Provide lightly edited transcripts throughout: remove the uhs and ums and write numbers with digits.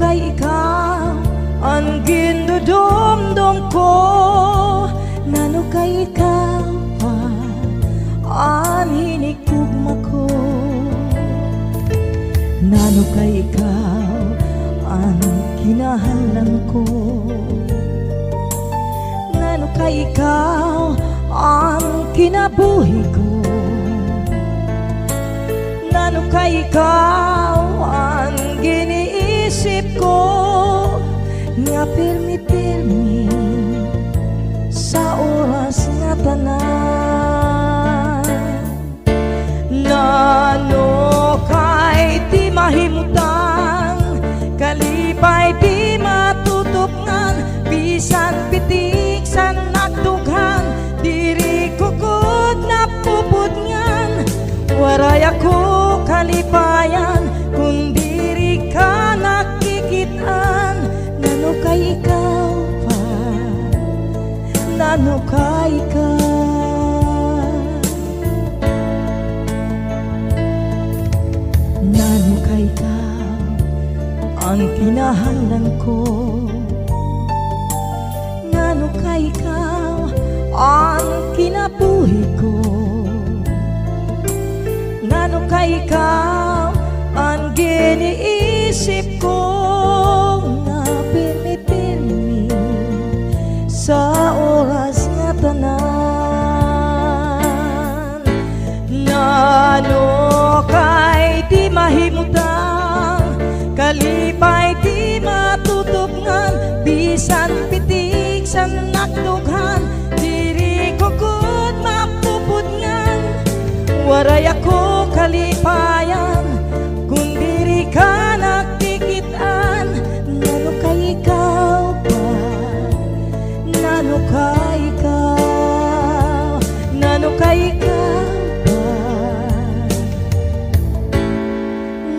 kay ikaw ang gindudomdom ko, ngano kay ikaw pa ang hinikugma ko, ngano kay ikaw ang kinahanglan ko, ngano kay ikaw ang kinabuhi ko, ngano kay ikaw ang giniisip ko, nga pirmi-pirmi sa oras nga tanan. Ngano kay di mahimutang, kalipay di matutupngan, bisan pitik sa nagdughan, diri ko gud napupudngan. Waray ako kalipayan kung diri ka nakikitaan, ngano kay ikaw pa, ngano kay ikaw, ngano kay ikaw ang kinahanglan ko, ngano kay ikaw ang kinabuhi ko, ngano kay ikaw ang giniisip ko, nga pirmi-pirmi sa oras nga tanan. Ngano kay di mahimutang, kalipay di matutupngan, bisan pitik sa nakdughan, diri ko gud mapupudngan. Waray ako kalipayan kung diri ka nakikitaan, ngano kay ikaw pa, ngano kay ikaw, ngano kay ikaw pa,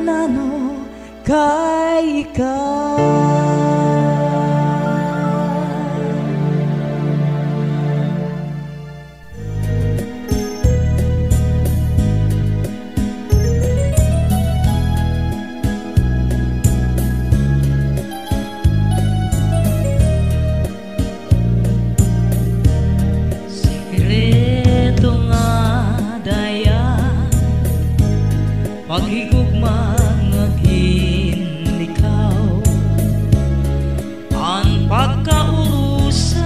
ngano kay ikaw. Paghigugma nga ginikaw, ang pagkaurusan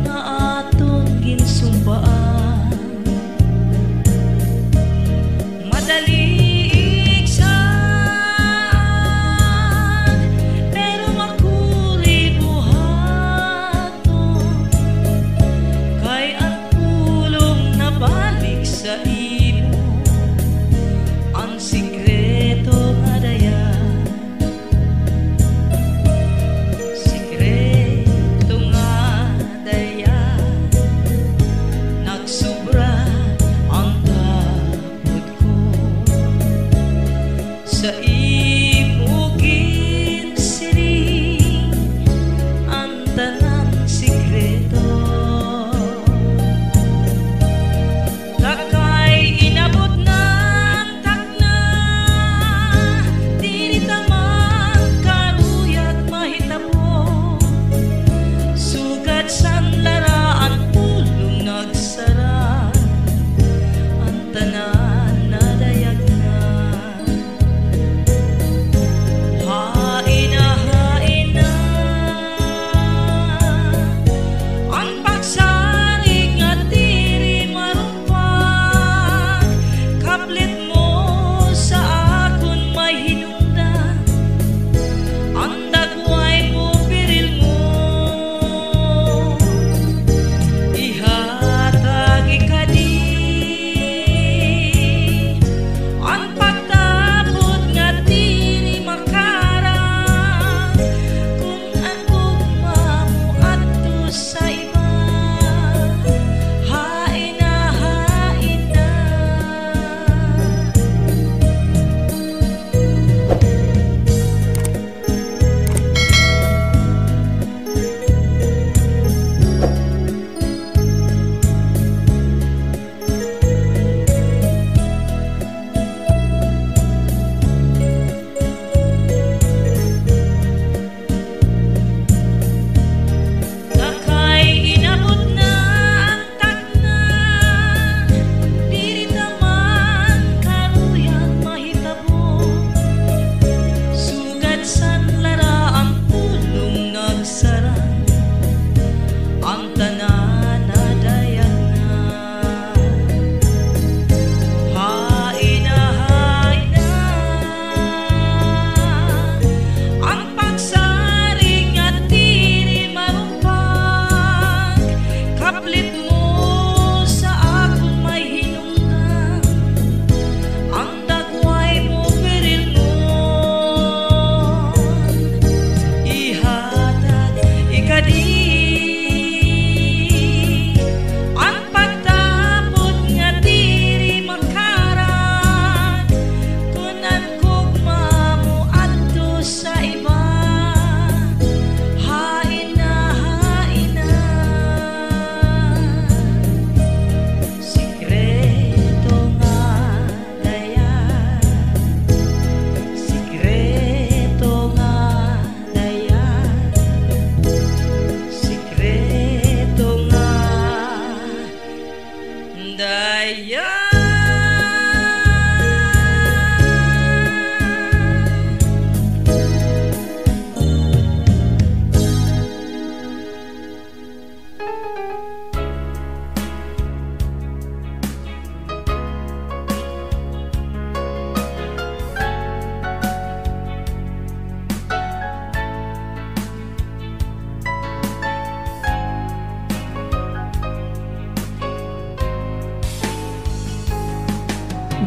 nga atong ginsumbaan, madali iksan pero makuri buhaton, kay ang pulong nabalik sa ang sikreto nga dayan, sikreto nga dayan, nagsubra ang tapod ko sa imo ginsiring ang tanan sikreto. Kakay inabot na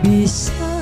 bisan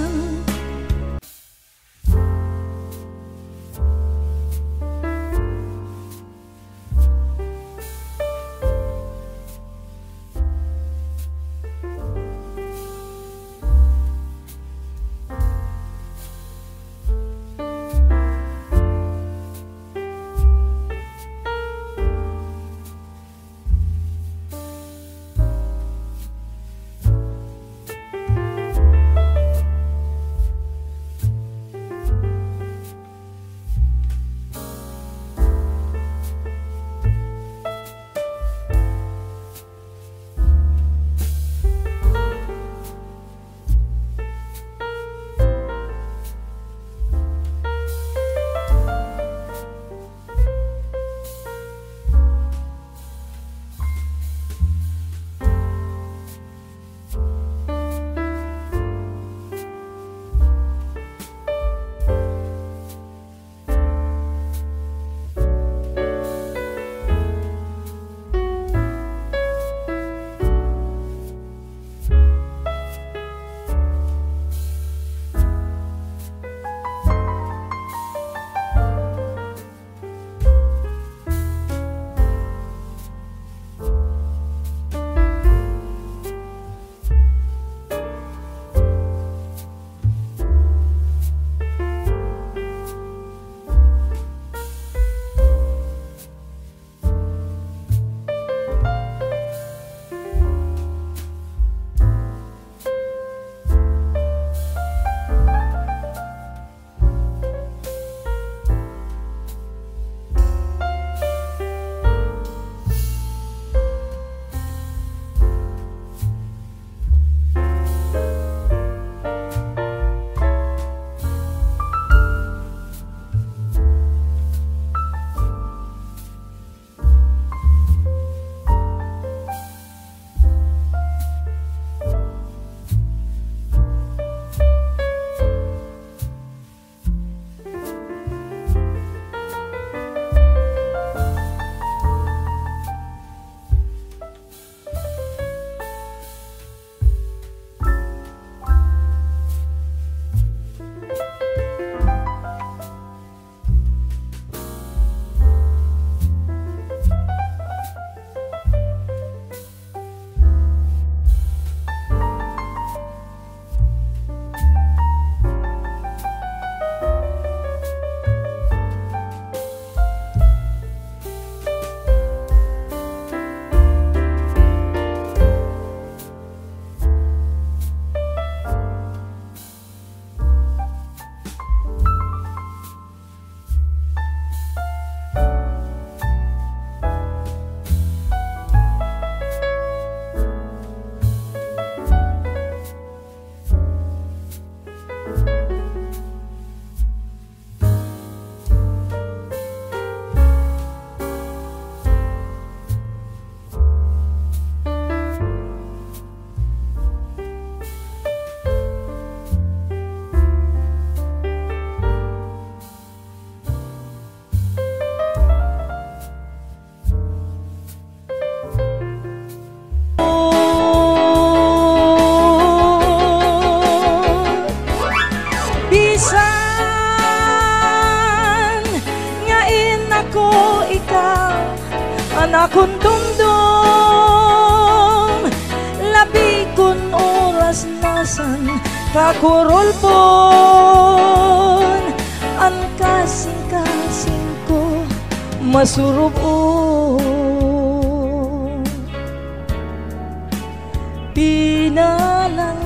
akong dumdum labi kun oras nasan kakurulpon ang kasing-kasing ko masurubon pinalangga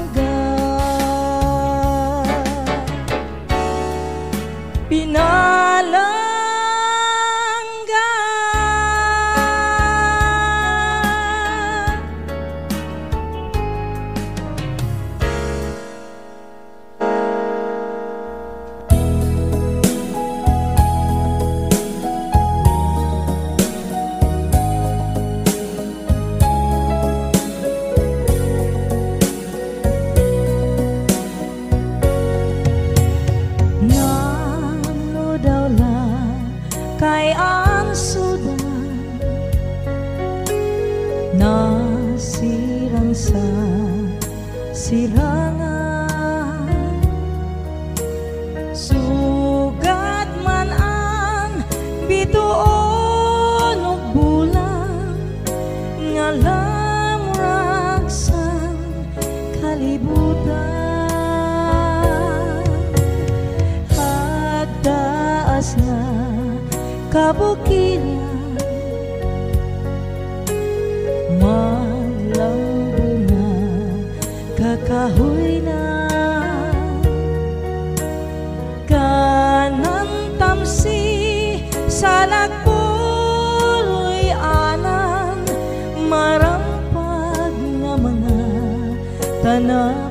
kabukilyan, malabo na kakahoy na kanan tamsi sa lagpuloy anan marampag nga mga tanaman.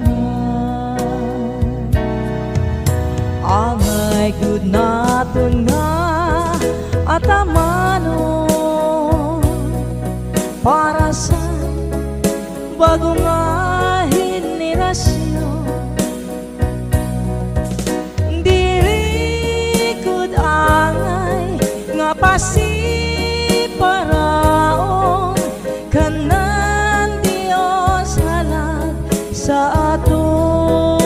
Angay gud naton nga atamanon para sa bago nga henerasyon. Diri gud angay nga pasiparaon kanan Dios halad sa aton.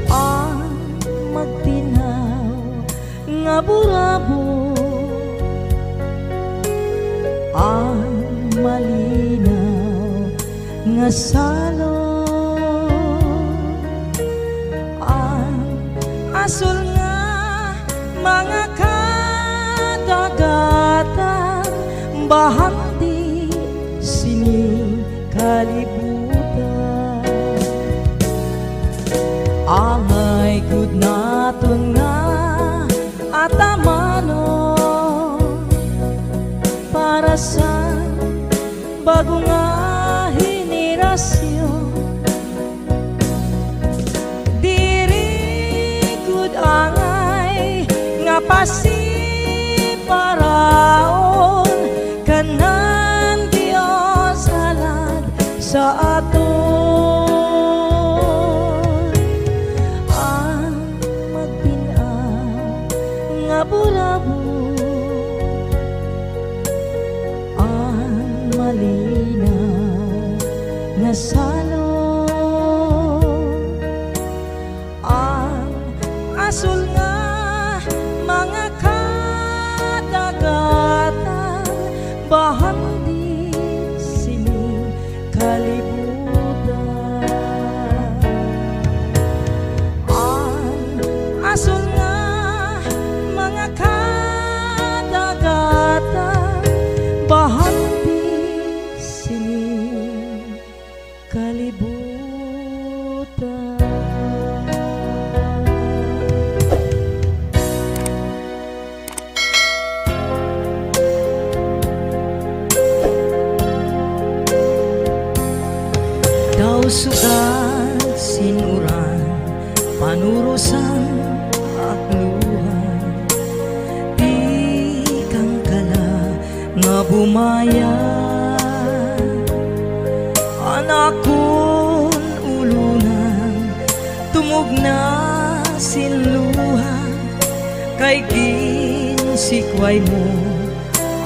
Ang magtinaw nga burabo, ang malinaw nga salon, ang asul nga mga kadagatan bahandi sini kalibutan. Angay gud naton nga atamanon para sa bago nga henerasyon. Diri gud angay nga pasiparaon kanan Dios halad sa aton. Ang magtinaw nga burabo, ang malinaw nga salon, ang asul nga mga kadagatan bahandi sini kalibutan. Ang asul nga mga kadagatan bahandi sini kalibutan. Daw sugat sinuran panurusan akluhan, di kang kala nga bumayan. Anakon ulunan tumog na sinluhan, kay ginsikway mo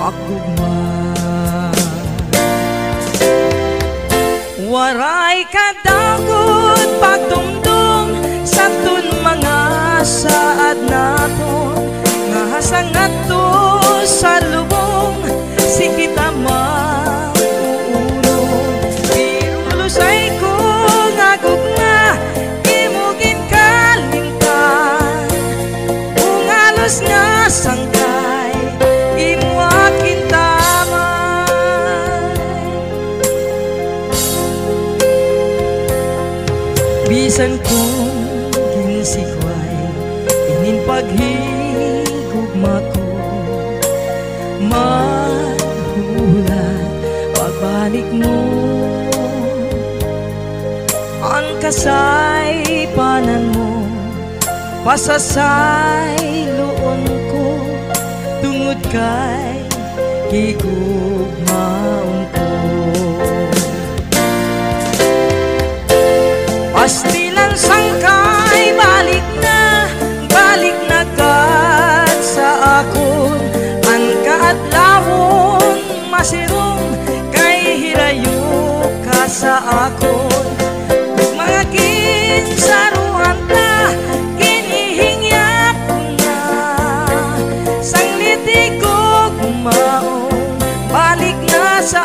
akugman. Waray kadagod pagdumdum sa tun mga saad naton, nga hasangat to sa lubong si kita mauulong. Pirulusay ko nga gugma imugin kalimtan, ungalos nga sangkay imo akin tamay. Bisan kong ginsikway inin paghigugma ko, mahulat pagbalik mo. Ang kasaypanan mo pasasayloon ko, tungod kay higugmaon ko. Pastilan sangkay balik na gad sa akon, ang kaadlawon masirong kay hirayo ka sa akon. Mga kinsaruan ta kinihingyap na sang litig ko gumaon, balik na sa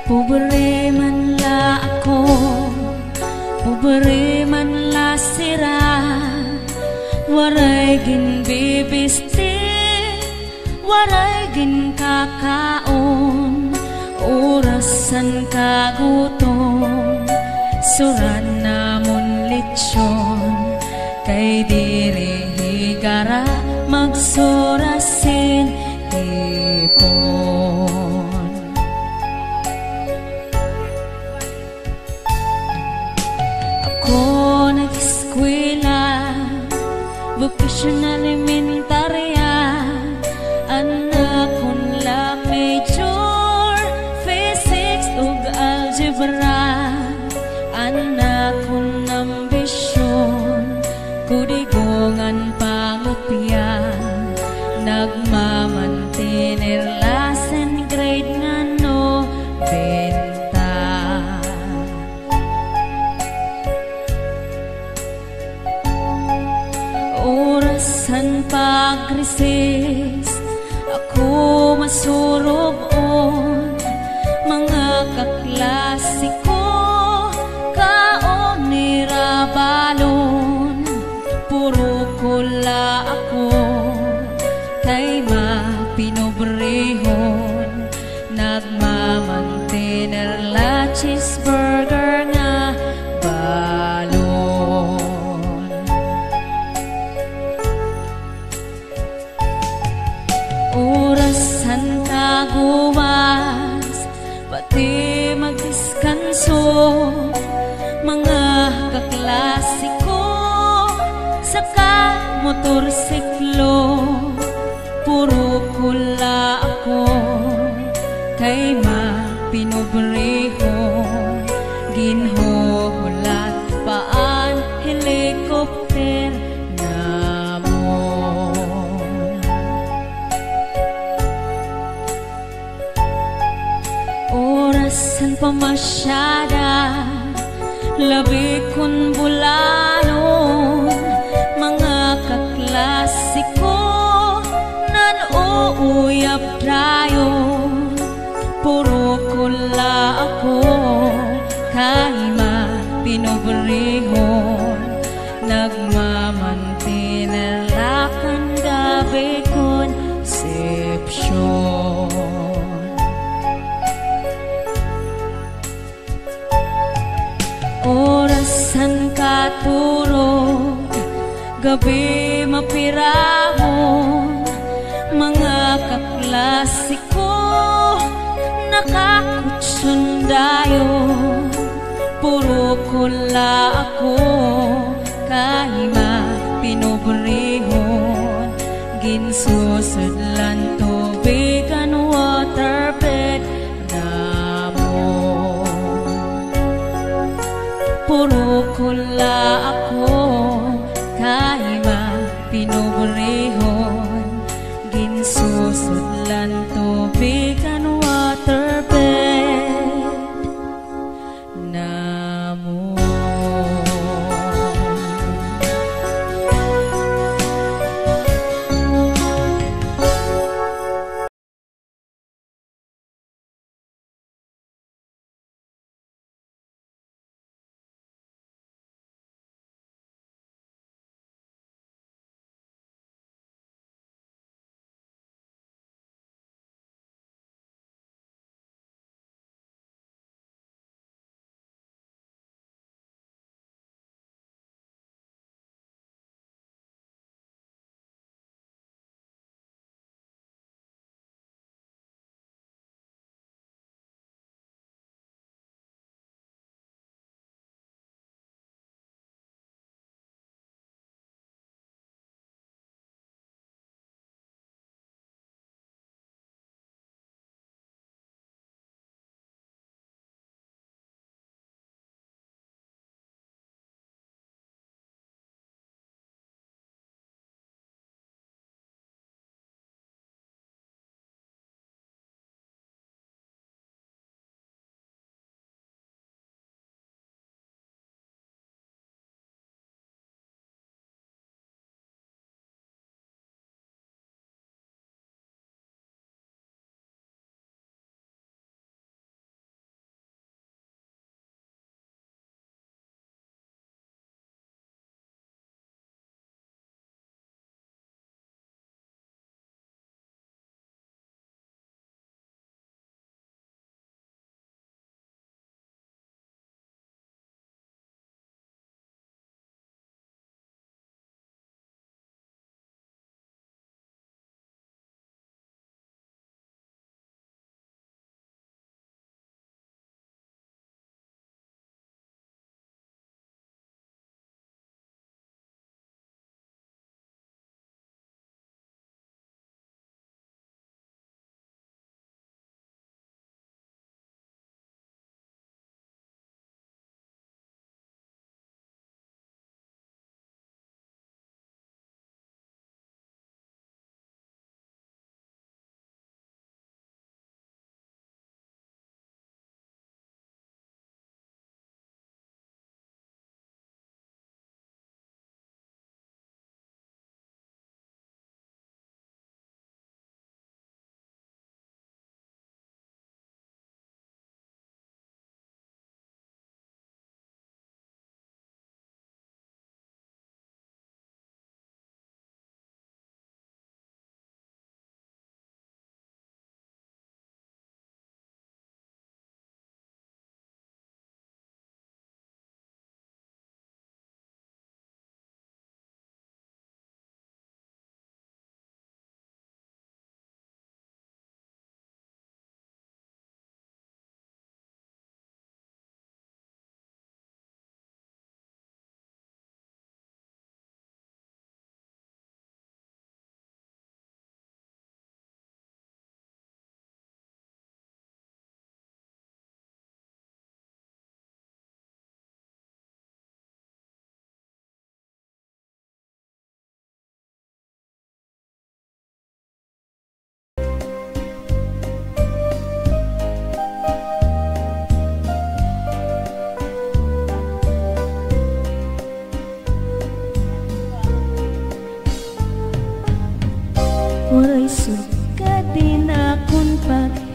Pobre man la ako, pobre man la sira, waray gin bibisti, waray gin kakaon, orasan kagutom, suran namon litsyon, kay diri higara magsurasin ipon. Ako nag-eskwela, vocational elementarya, anak kon la major, physics ug algebra, anak kon ambisyon, kudigongan pangopya, nagmamantinir lasen grade nga no benta. Orasan pag-recess, ako masurog on, mga kaklasiko, kaon ni Rabalon, puro kula ako, kay mapinobrehon, nagmamantener la cheeseburger nga balon. Orasan kaguwas, pati magdiskanso, mga kaklasiko, saka motorsiklo, puro kula ako, kay mapinobrehon, ginhuhulat paan helikopter namon. Orasan pamasyada, labi kon bulanon, mga kaklasiko, nan uuyap dayon, puro kula ako, kay mapinobrehon, nagmamantinir lakan gabi konsepsyon. Orasan katurog, gabi mapirahon, mga kaklasiko, nakakutsundayon, puro kula ako, kay mapinobrehon, ginsusudlan tubigan waterbed namon. Puro kula ako, kay mapinobrehon, ginsusudlan tubigan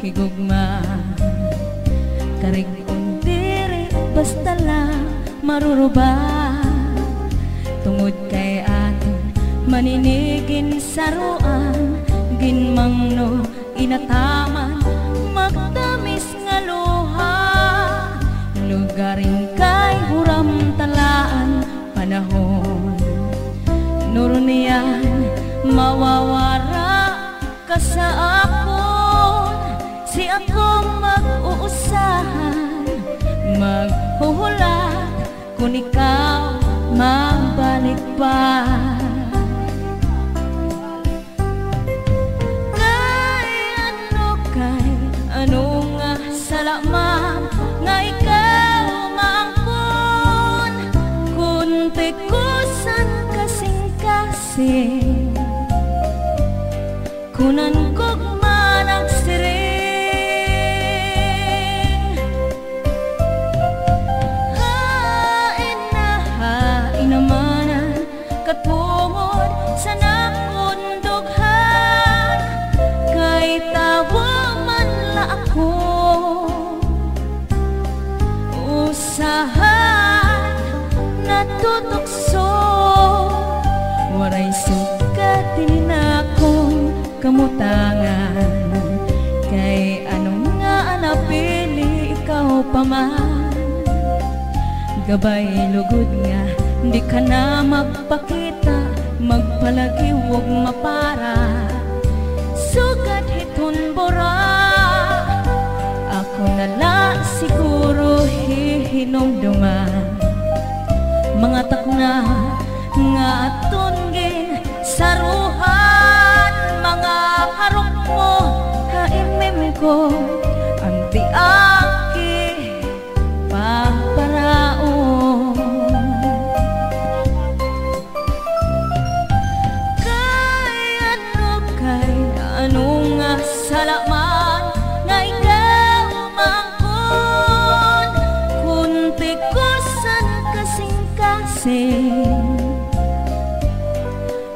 higugma. Karig undiri basta lang maruruba, tungod kay aton maninigin saruan, ginmangno inataman magtamis nga luha. Lugaring kay huram talaan panahon, nurunian mawawara ka sa akon. Si akong mag-uusahan, maghuhulat kung ikaw mabalik pa. Ano nga salamat nga ikaw maangkon, kung tikusan kasing-kasing, kunan kog managsiring. Hain namanan katungod sa nakundughan, kay tawa ako usahan natutukso, waray sukat din akong kamutangan. Kay anong nga napili ikaw pa man, gabay lugod nga di ka na magpakita, magpalagi huwag mapara, sugat hiton bora. Ako nala siguro hihinumduman, mga takna nga atungin saruhan, mga harok mo kaimim ko ang tiaki paparaon. Kay ano nga salamat nga ikaw maangkon, kung tikusan kasing-kasing,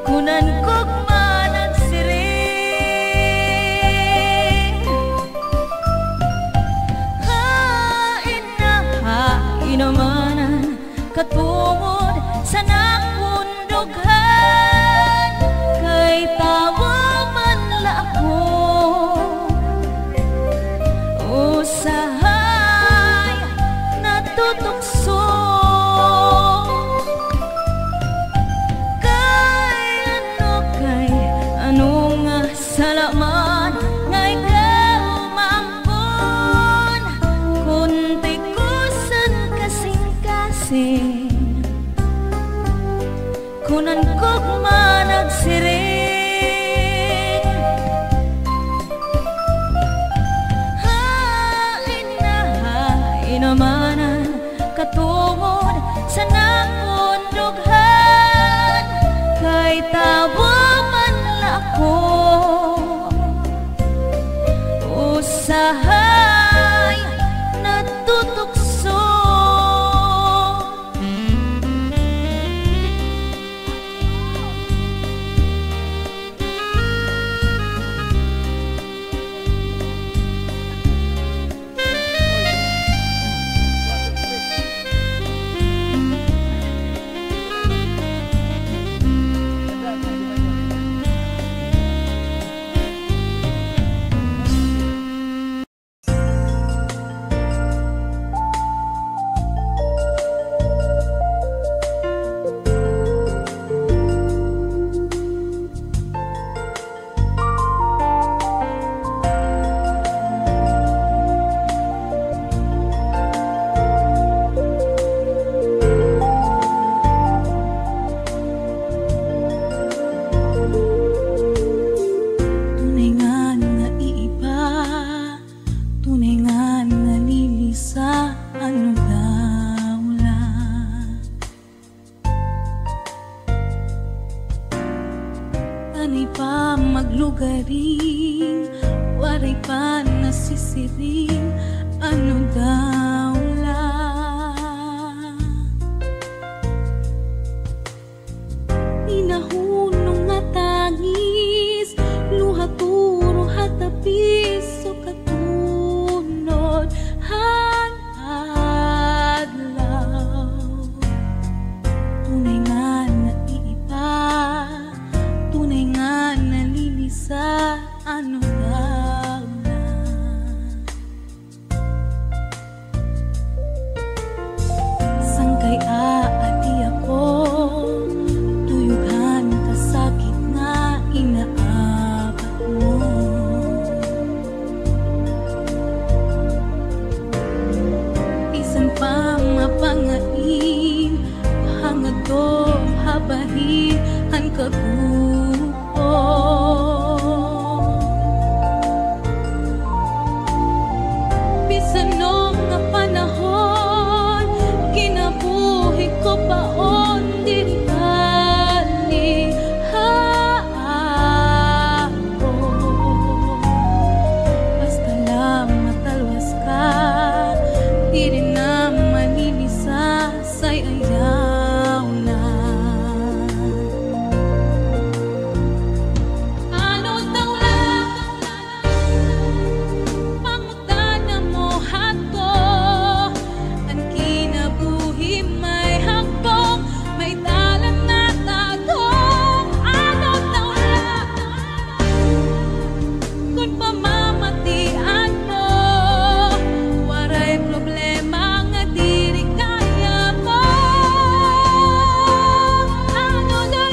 kunan kog managsiring. Hain namanan katungod sa nakundughan, kay tawa man la ako usahay natutukso. Ano nga salamat nga ikaw maangkon, kung tikusan kasing-kasing, kunan kog managsiring. Hain namanan katungod sa nakundughan, kay tawa man la ako usahay natutukso. Ani pa maglugaring, waray pa nasisiring, ano daw lang. Inahunong nga tangis, luha turo hatapis, so katu Sanong nga panahon, kinabuhi ko paon diri basta lang matalwas ka, di rin na maninisasay ayaw na. Ano daw lang pangutana mo hato, ang kinabuhi may hambong, may dalan na tagong. Ano daw lang kung pamamatian mo, waray problema nga diri kaya mo. Ano daw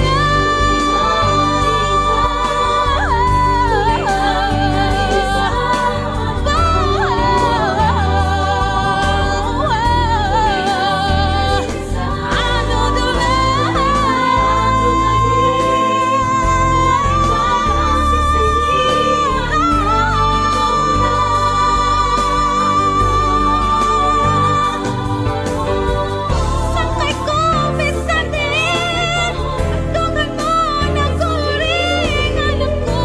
sakay ko bisanin, dungan mo na kuring, alam ko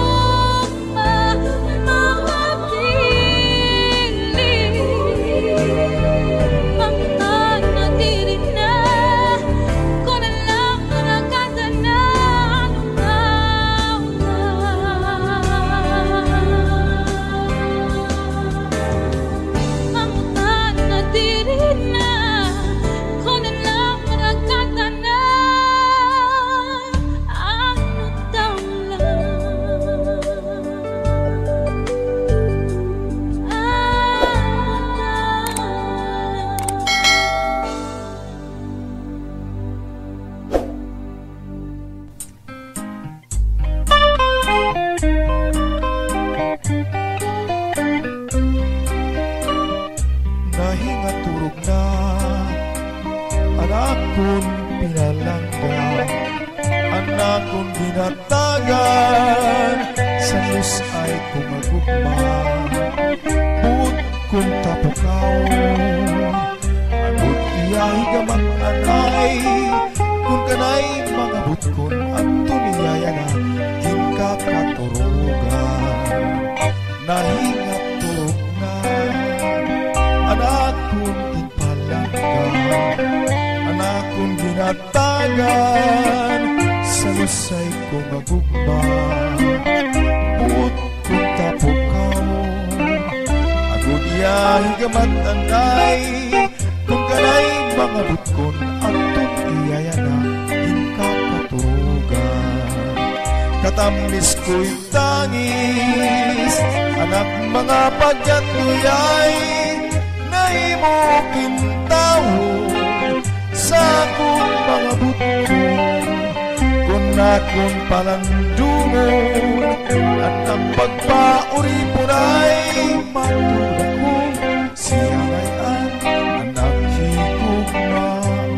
mapili. Pangitan na diri na, ko na lang nakata na, ano daw na. Pangitan na diri na, ko na lang nakata na, ano daw lang. Nahingaturog na anak kong pinalangga, anak kong ginatagan, sa lus ay kumagugma. Buot kong tapukaw, agot iyahi gamang anay, kung kanay mga butkon at tuniyaya na kinkakaturugan. Nahingaturog na anak kong ipalangga, anak kong ginatagan, sa lusay ko magugma. Buot kong tapukaw, agod iyahi gamat anay, kung kanay mga butkon at tuniyaya na kinkakaturugan. Katamis ko'y tangis, anak mga pagyatuyay, nahimo kintawo sa akong mga butkon. Kung akong palandungon at ang pagpauripon ay matulad ko, siya ay anak higugmaon.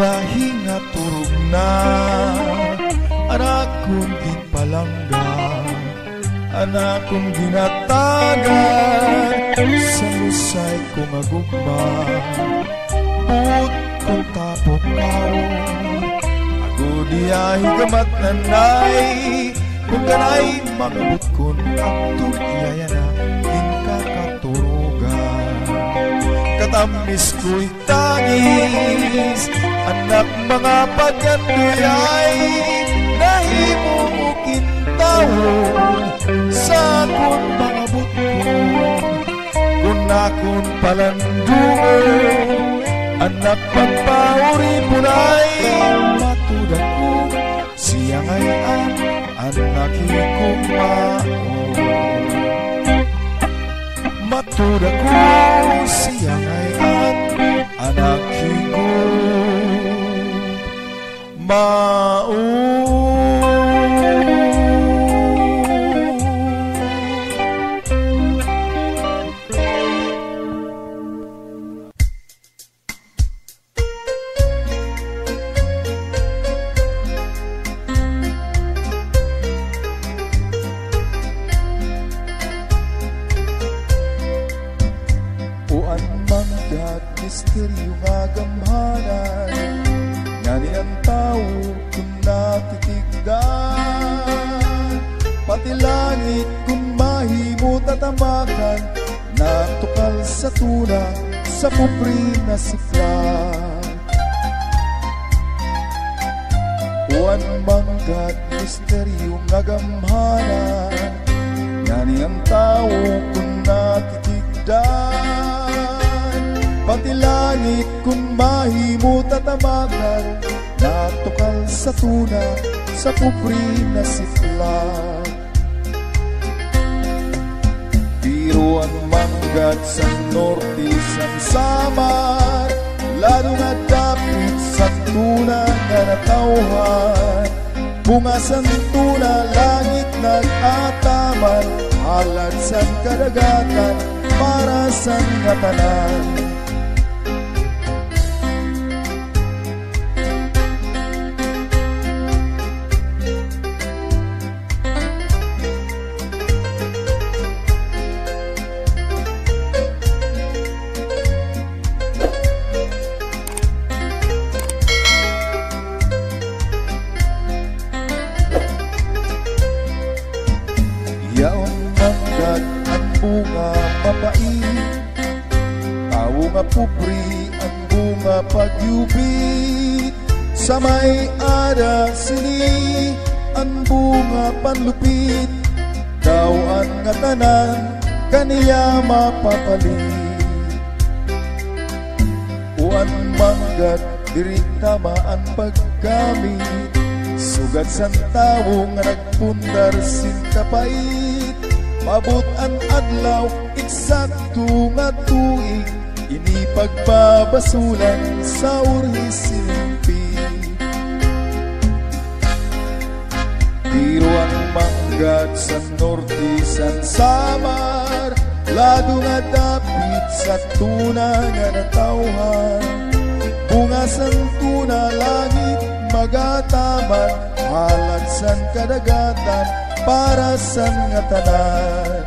Nahingaturog na anak kong ipalangga, anak kong ginatagan, sa lusay kong agugma. Buot kong tapukaw, agod iyahi gamat nanay, kung kanay mga butkon at tuniyaya na kinkakaturugan. Katamis ko'y tangis, anak mga pagyatuyay, nahimo mo kintawon sa akong mga butkon. Kung akong palandungon, anak pagpauripon ay matulad ko, siya ngay anak higugmaon. Matulad ko, siya ngay anak misteryo nga gamhanan, nga ni ang tao kung natitigdan, pati langit kung mahimo tatamakan, natukal sa tuna sa pupri na siflan. Uwan manggat misteryo nga gamhanan, nga ni ang tao kung natitigdan, pati langit kung mahimo tatamakan, natukal sa tuna sa pupri na siflan. Pero ang manggat sa norte sang samar, lalo nga dapit sa tuna nga natauhan, bunga sang tuna langit nag-ataman, halad sang kadagatan para sang ngatanan. Yaong manggat ang bunga mapait, tao nga pupri ang bunga pagyubit, sa may ada sini ang bunga panlupit, daw ang nga tanan kaniya mapapalit. Uwan manggat diri tama ang paggamit, sugat sang tao nga nagpundar sin kapait, mabot ang adlaw eksakto nga tuig, ini pagbabasulan sa urhisimpi. Pero ang manggat sa norte san samar, lado nga dapit sa tuna nga natauhan, bunga sang tuna langit magataman, halad san kadagatan para san nga tanan.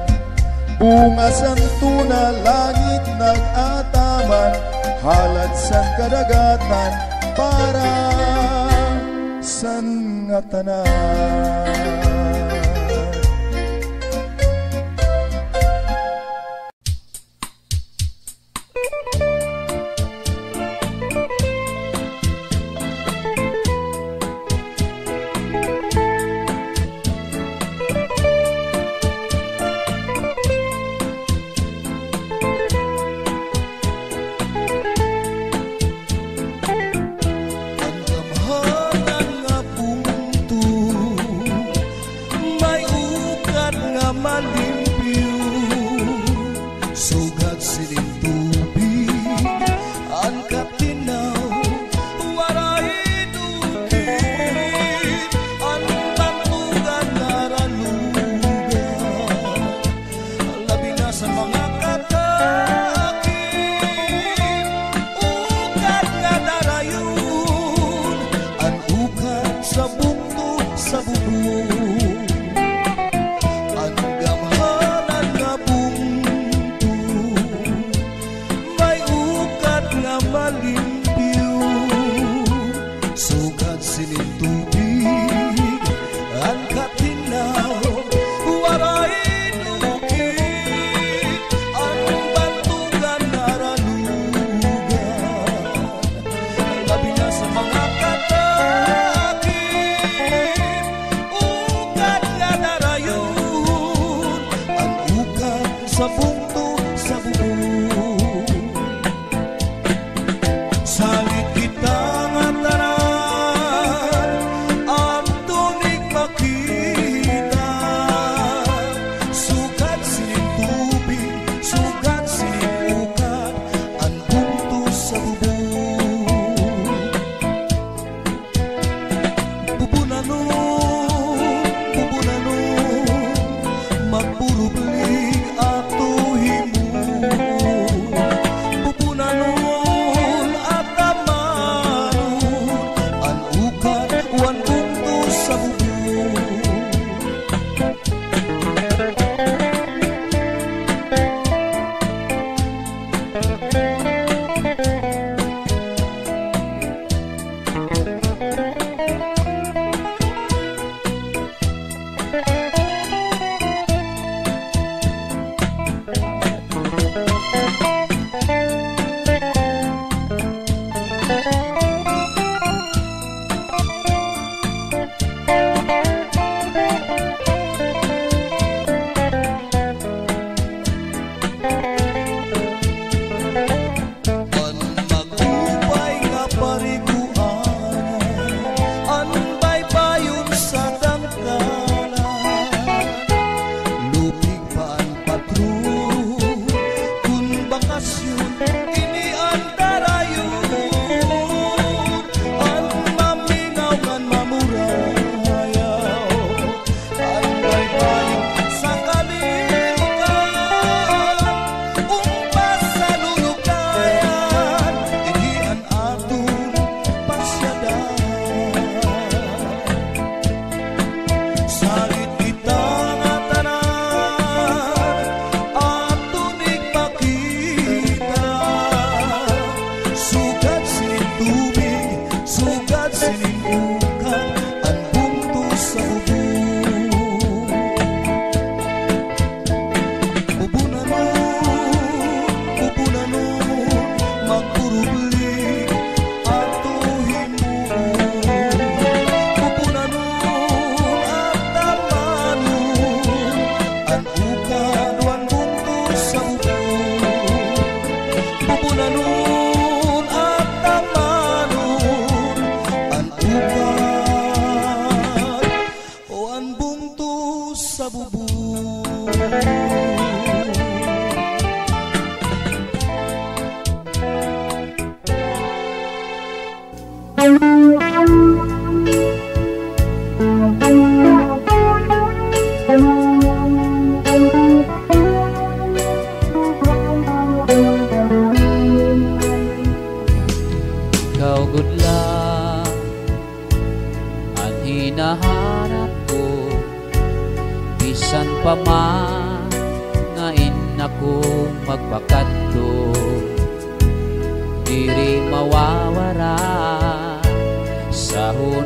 Bunga san tuna langit nag-ataman, halad san kadagatan para san nga tanan.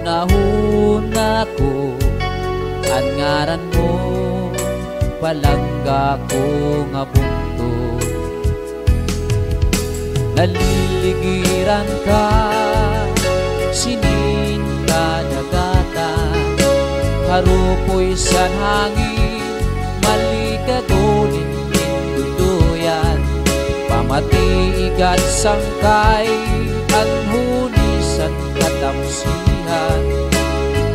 Hunahuna ko ang ngaran mo, palangga ko nga bungtod. Naliligiran ka, sinin ka dagatan, harupoy sa hangin, malikagunin duduyan, pamatiigat sangkay, anhunisan katamsihan,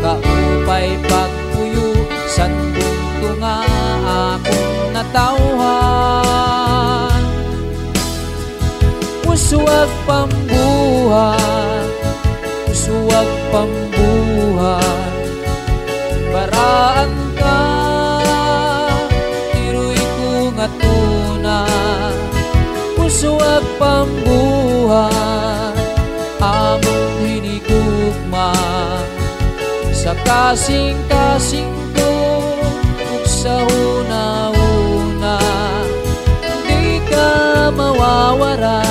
kaupay pagpuyo, sandung tunga akong natauhan. Usuwag pambuhan, usuwag pambuhan, baraan ka, iroy ko nga tuna. Usuwag pambuhan, among hinigugma, sa kasing-kasing ko, ug sa una-una, di ka mawawara.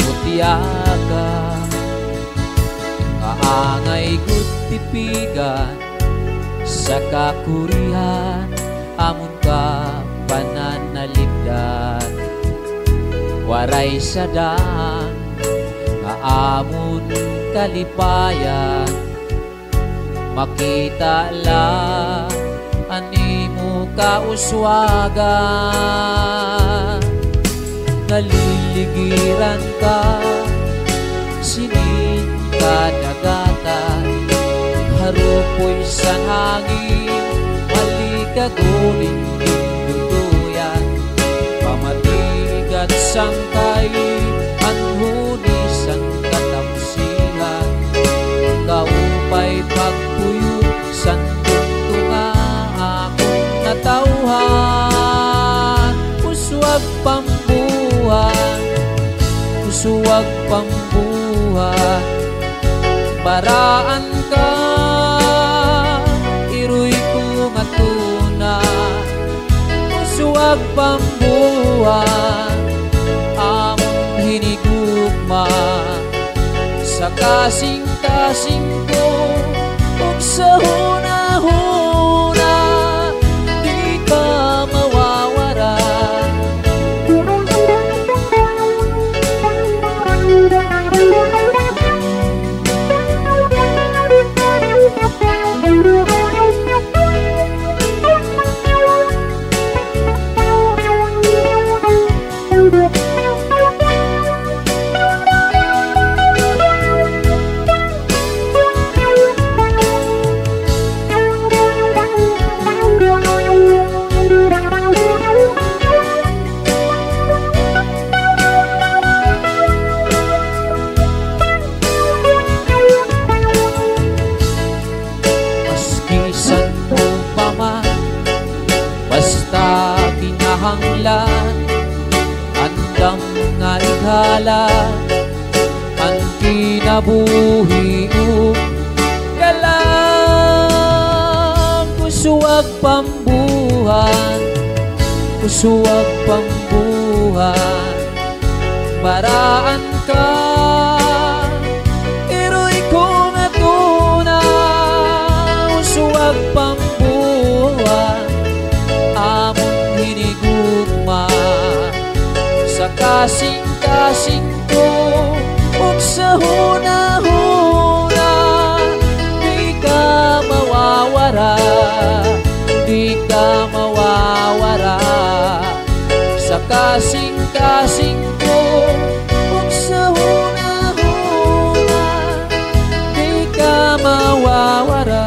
Mutiaga, kaangay gud tipigan, sa kakurihan, amon ka pananaligdan. Waray sadaan, kaamon kalipayan, makita lang animo kauswagan. Naliligiran ka, sinin ka dagatan, harupoy sa hangin, malikagunin duduyan, pamatigat sangkay, anhunisan katamsihan, kaupay pagpuyo, sandung tunga akong natauhan. Uswag pambuhan, uswag pambuhan, baraan ka, iroy ko nga tuna. Uswag pambuhan, among hinigugma, sa kasing-kasing ko, ug sa hunahuna, di ka mawawara. Basta kinahanglan, andam nga ikhalan, ang kinabuhi ug kalang. Usuwag pambuhan, usuwag pambuhan, baraan ka, iroy ko nga tuna. Usuwag pambuhan, among hinigugma, sa kasing-kasing ko, ug sa hunahuna, di ka mawawara, di ka mawawara, sa kasing-kasing ko, ug sa hunahuna, di ka mawawara.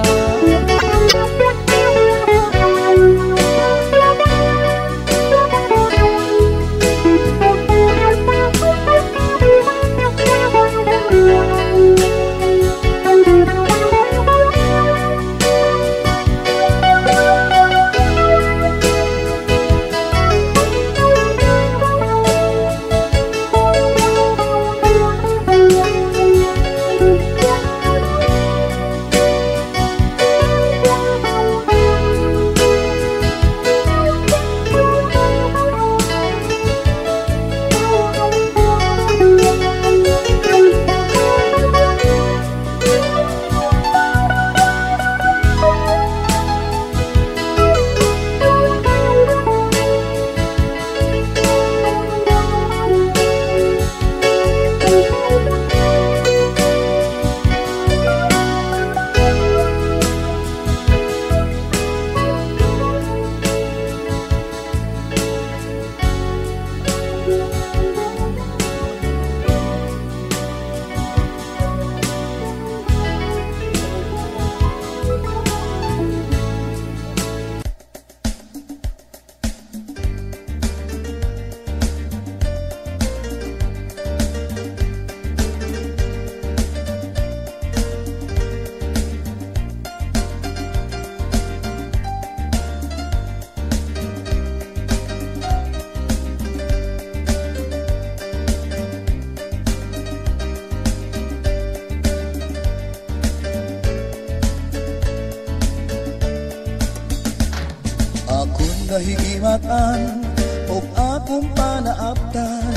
kahigimatan o akong panaaptan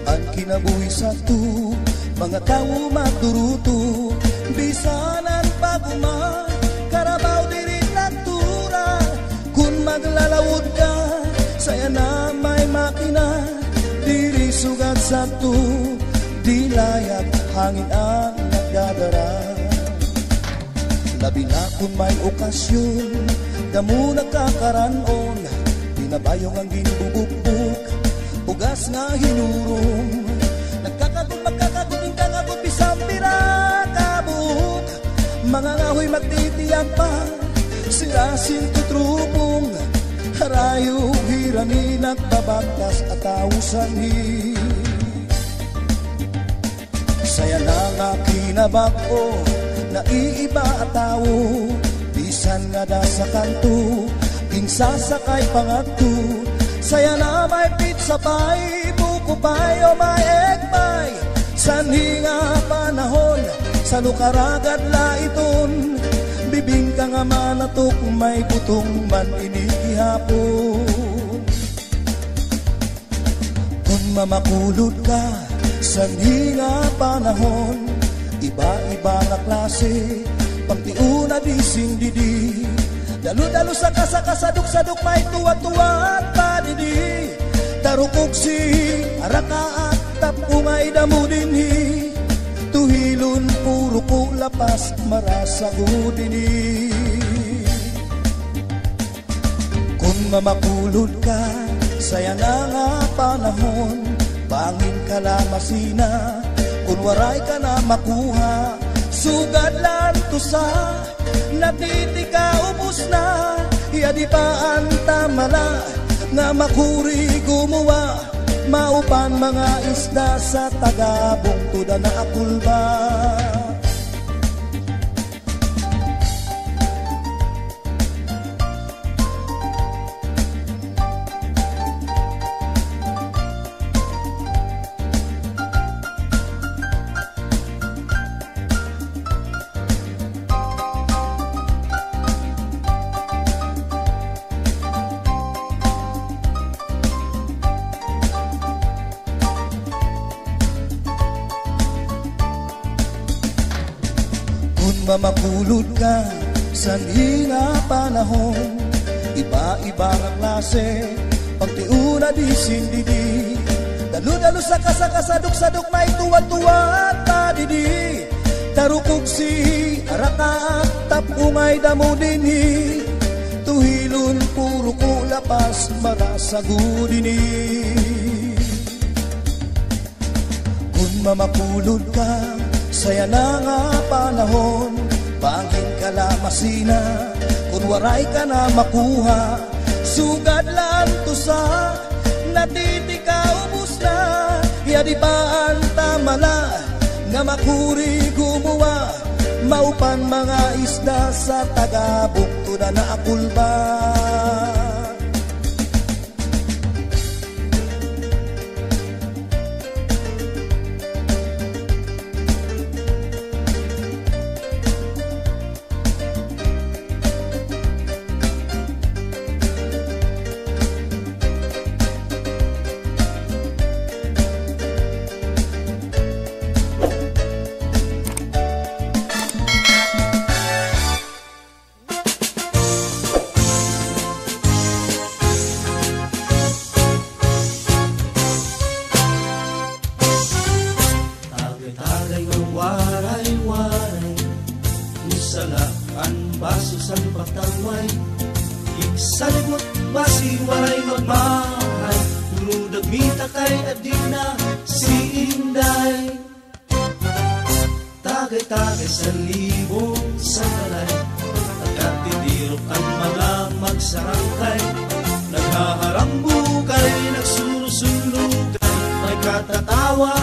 ang kinabuhi sa tu mga tao maturuto bisanan paguma karabaw diri natura kun maglalawod ka saya na may makina diri sugat sa tu dilayag hangin ang nagdadara labi na kun may okasyon damo nagkakaranon binabayong ang ginububuk ugas nga hinurong nagkakagot magkakaguting kakagot bisang pirakabuk mga ngahoy magtitiyak pa sirasin tutrupong harayo hirami nagbabagtas at tausan saya na nga kinabag ko naiiba at tao bisan nga da sa kanto pinsasakay pangatto saya na may pizza pie buko pie o may egg pie sanhi nga panahon sa lukaragad laiton bibing ka nga manatok may butong man inigihapon kung mamakulod ka sanhi nga panahon iba-iba nga klase pagtiuna di sindidi dalu-dalu sa kasakasaduk-saduk may tuwa-tuwa at padidi tarukog si araka at tapungay damo dinhi tuhilon puro ko lapas marasago dinhi kung mamakulod ka saya na nga panahon bangin ka lamasina kung waray ka na makuha sugad lang to sa natitika ubos na yadi pa ang tamala nga makuri gumawa maupan mga isda sa tagabong tuda na akulba mamakulod ka sa hina panahon iba-iba nga klase pagtiuna di sindidi dalu-dalu sa kasakasaduk-saduk may tuwa-tuwa at padidi tarukog si araka at tapungay damo dinhi tuhilon puro ko lapas marasago dinhi kung mamakulod ka saya na nga panahon bangin ka lamasina kung waray ka na makuha sugad lang to sa natitika ubos na yadi pa ang tamala nga makuri gumawa maupan mga isda sa tagabukto na naakulba Tagay-tagay sa libong sangalay nagkatidirok ang mga magsarangkay naghaharambukay, nagsurusulugay may katatawa,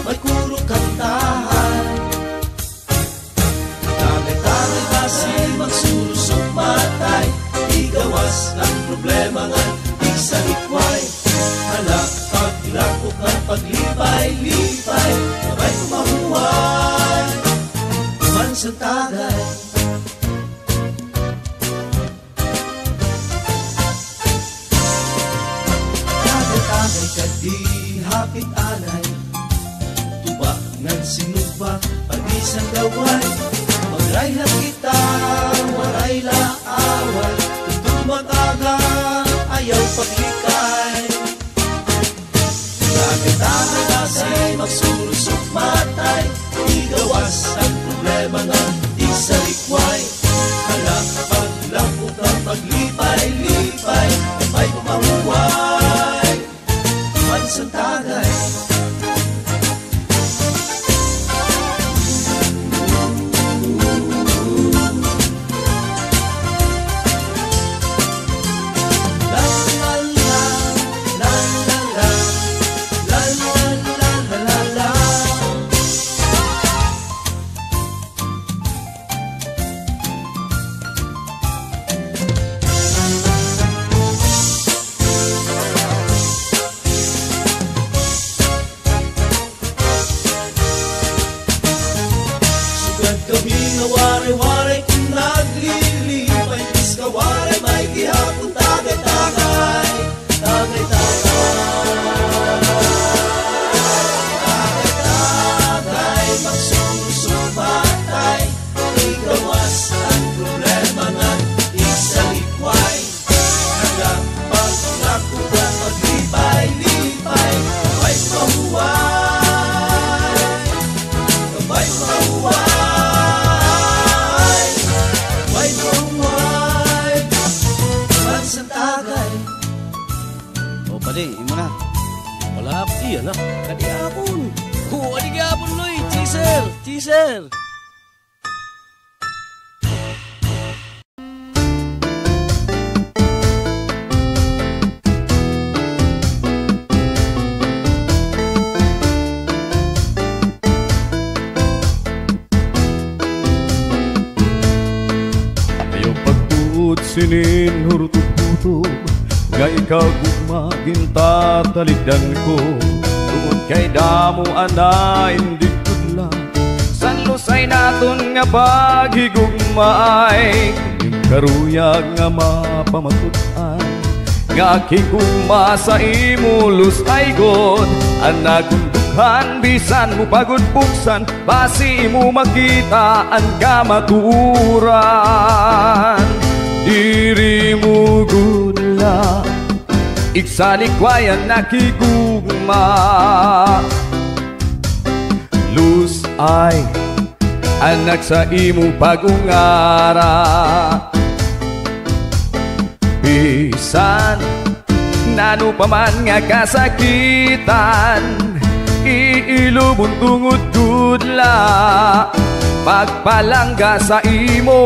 may kuro kantahan tagay-tagay kasi magsurusok matay igawas ng problema nga isa likway halak paglakok ng paglipay-lipay sabay kumahuway sa tagay Dayhan kita, waray laaway, kung makaga, ayaw paglikay. Dagay-dagay kasay, magsulusok matay, di gawas ang problema nga, di sa likway. Halak paglapok ang paglipay-lipay, may pamahuway, mansang tagay. Sinin hurtog-hutog nga ikaw gumaginta taligdan ko tungod kay damo ana hindi kudla san lusay naton nga paghigugmaay yung karuyag nga mapamatutan nga aking gugma sa imo lusay god anakong dughan bisan mo pagod buksan basi mo makita ang kamaturan. Diri mo gudla iksalikwayan nakigugma luz ay anak sa imo pagungara bisan nano pa man nga kasakitan iilubon tungod gudla pagpalangga sa imo.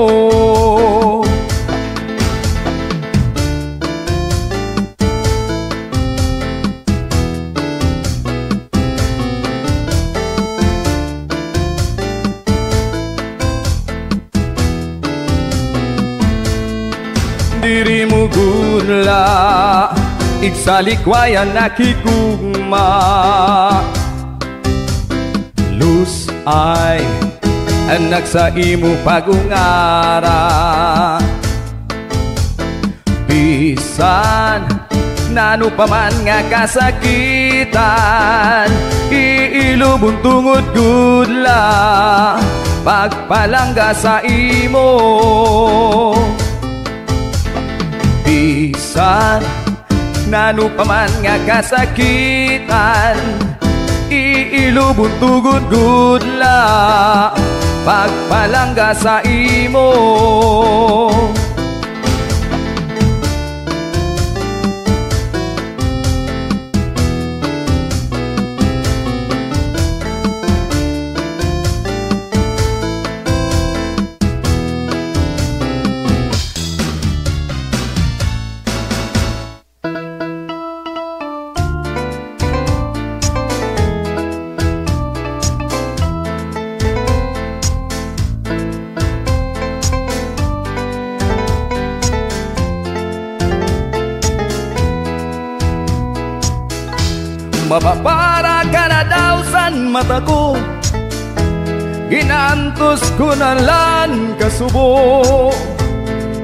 Diri mo gudla iksalikwayan nakigugma luz ay anak sa imo pagungara bisan nano pa man nga kasakitan iilubon tungod gudla pagpalangga sa imo. Bisan nano pa man nga kasakitan iilubon tugod gudla pagpalangga sa imo. Mapapara ka na daw san mata ko, ginantos ko na lan kasubo.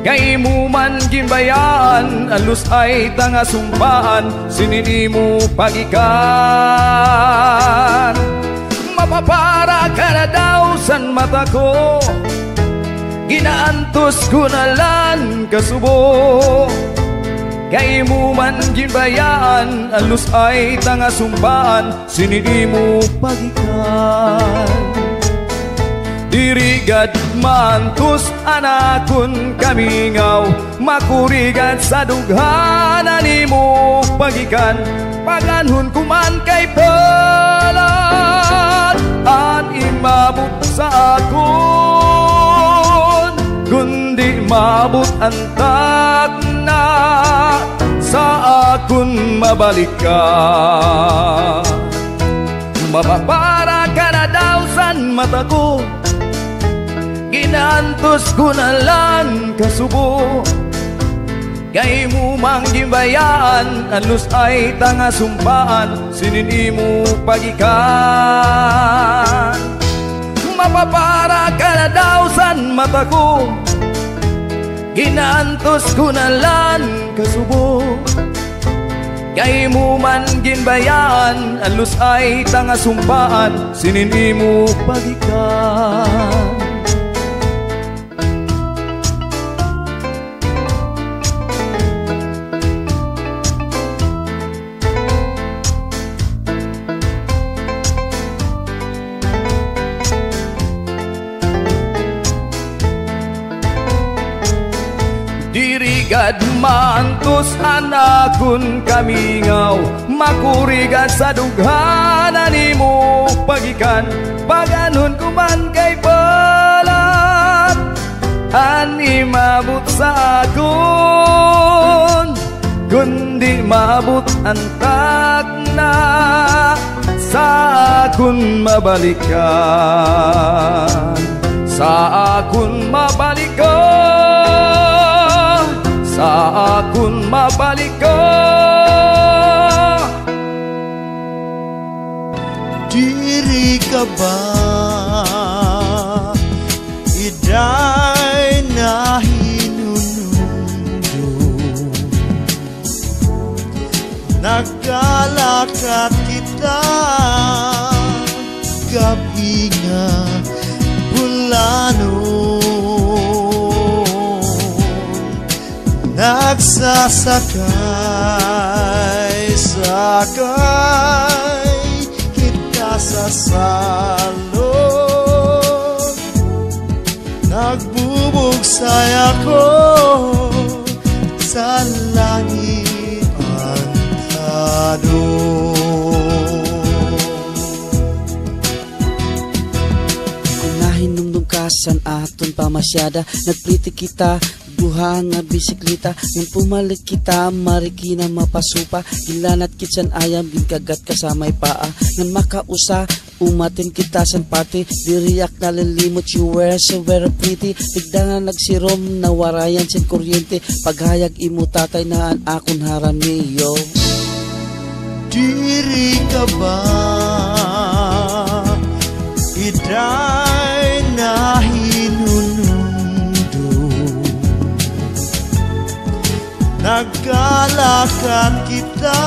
Kay mo man ginbayan, alus ay tanga sumpaan, sinini mo pagikan. Mapapara ka na daw san mata ko, Ginaantos ko na lang kasubo. Kay mo man ginbayaan, alus ay tanga sumpaan, sinili mo pagikan. Dirigad mantus anakon kamingaw, makurigad sa dughanan nimo pagikan. Paganhon kuman kay palat, an imabot sa akon, kundi mabot ang tagna sa akon mabalik ka. Mapapara ka na daw san mata ko, ginantos ko na lang kasubo. Kay mo mang gimbayaan, alus ay tanga sumpaan, sinili mo pagikan. Mapapara ka na daw san mata ko, ginantos ko na lang kasubo. Kay mo man ginbayaan, alus ay tanga sumpaan, sinili mo pagikan. Dirigad mantos anakon kamingaw, makurigad sa dughanan nimo pagikan. Paganon kuman kay palat, ani mabot sa akon, kundi mabot ang tagna sa akon mabalikan. Sa akon mabalikan, sa akon mabalik ka. Diri ka ba iday na hinunundo, nagkalakat kita gabi nga bulano, nagsasakay kita sa salon, nagbubugsay ako sa langit ang tanong. Kung nahinumdum ka san aton pamasyada, nagpliti kita buha nga bisikleta, ngan pumalit kita marikina mapasupa, gilanat kitsan ayam ginkagat ka sa may paa, ngan makausa umatin kita san party, diriyak nalilimot you were so very pretty, bigdangan nagsirom nawarayan sin kuryente, paghayag imo tatay na an akon haramiyo. Diri ka ba iday na hinunundo, nagkalakat kita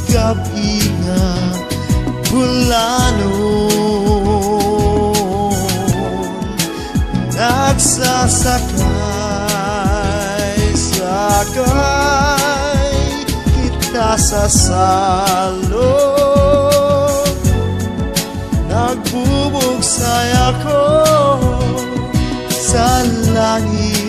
gabi nga bulanon, nagsasakay kita sa salon, nagbubugsay ako sa langit.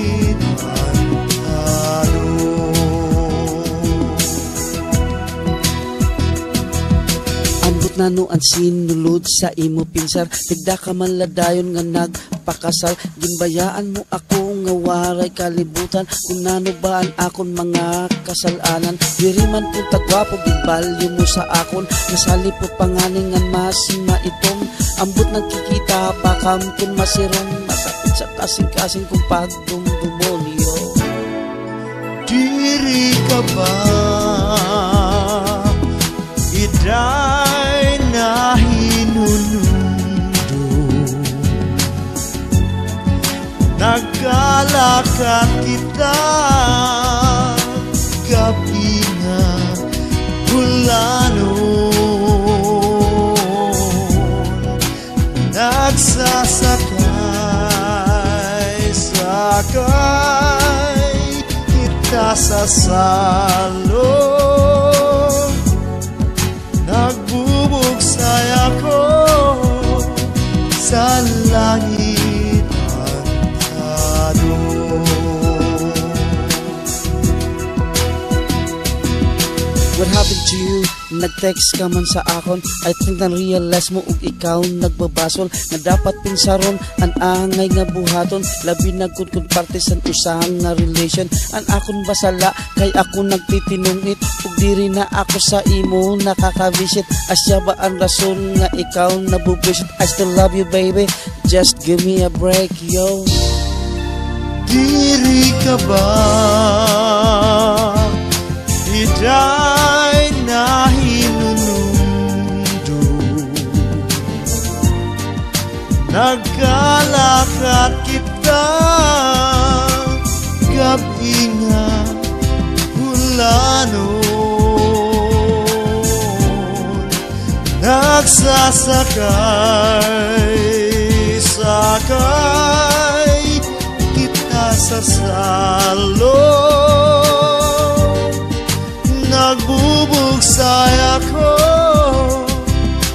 Nano ang sinulod sa imo pinsar, tigda ka man ladayon nga nagpakasal, ginbayaan mo ako nga waray kalibutan, kung nano ba ang akon mga kasalanan, diri man kung tagwapo gibalyo mo sa akon, nasali po panganing nga mas maitong, ambot nagkikita pakam kung masirong, masakit sa kasing-kasing kung pagdumdumonyo. Diri ka ba iday na hinunundo, nagkalakat kita gabi nga bulanon, nagsasakay sakay kita sa salon. Nagbubugsay ako sa langit antado. What happened to you? Nag-text ka man sa akon. I think na-realize mo ug ikaw nagbabasol. Nga dapat pinsaron ang angay nga buhaton. Labi na good parte sa usahang nga relation. Ang akon basala kay ako nagtitinungit. Ug diri na ako sa imo nakakavisit. Asya ba ang rason nga ikaw nabubusit? I still love you baby, just give me a break yo. Diri ka ba iday na hinunundo? Nagkalakat kita gabi nga ulanon. Nagsasakay kita sa salon. Nagbubugsay ako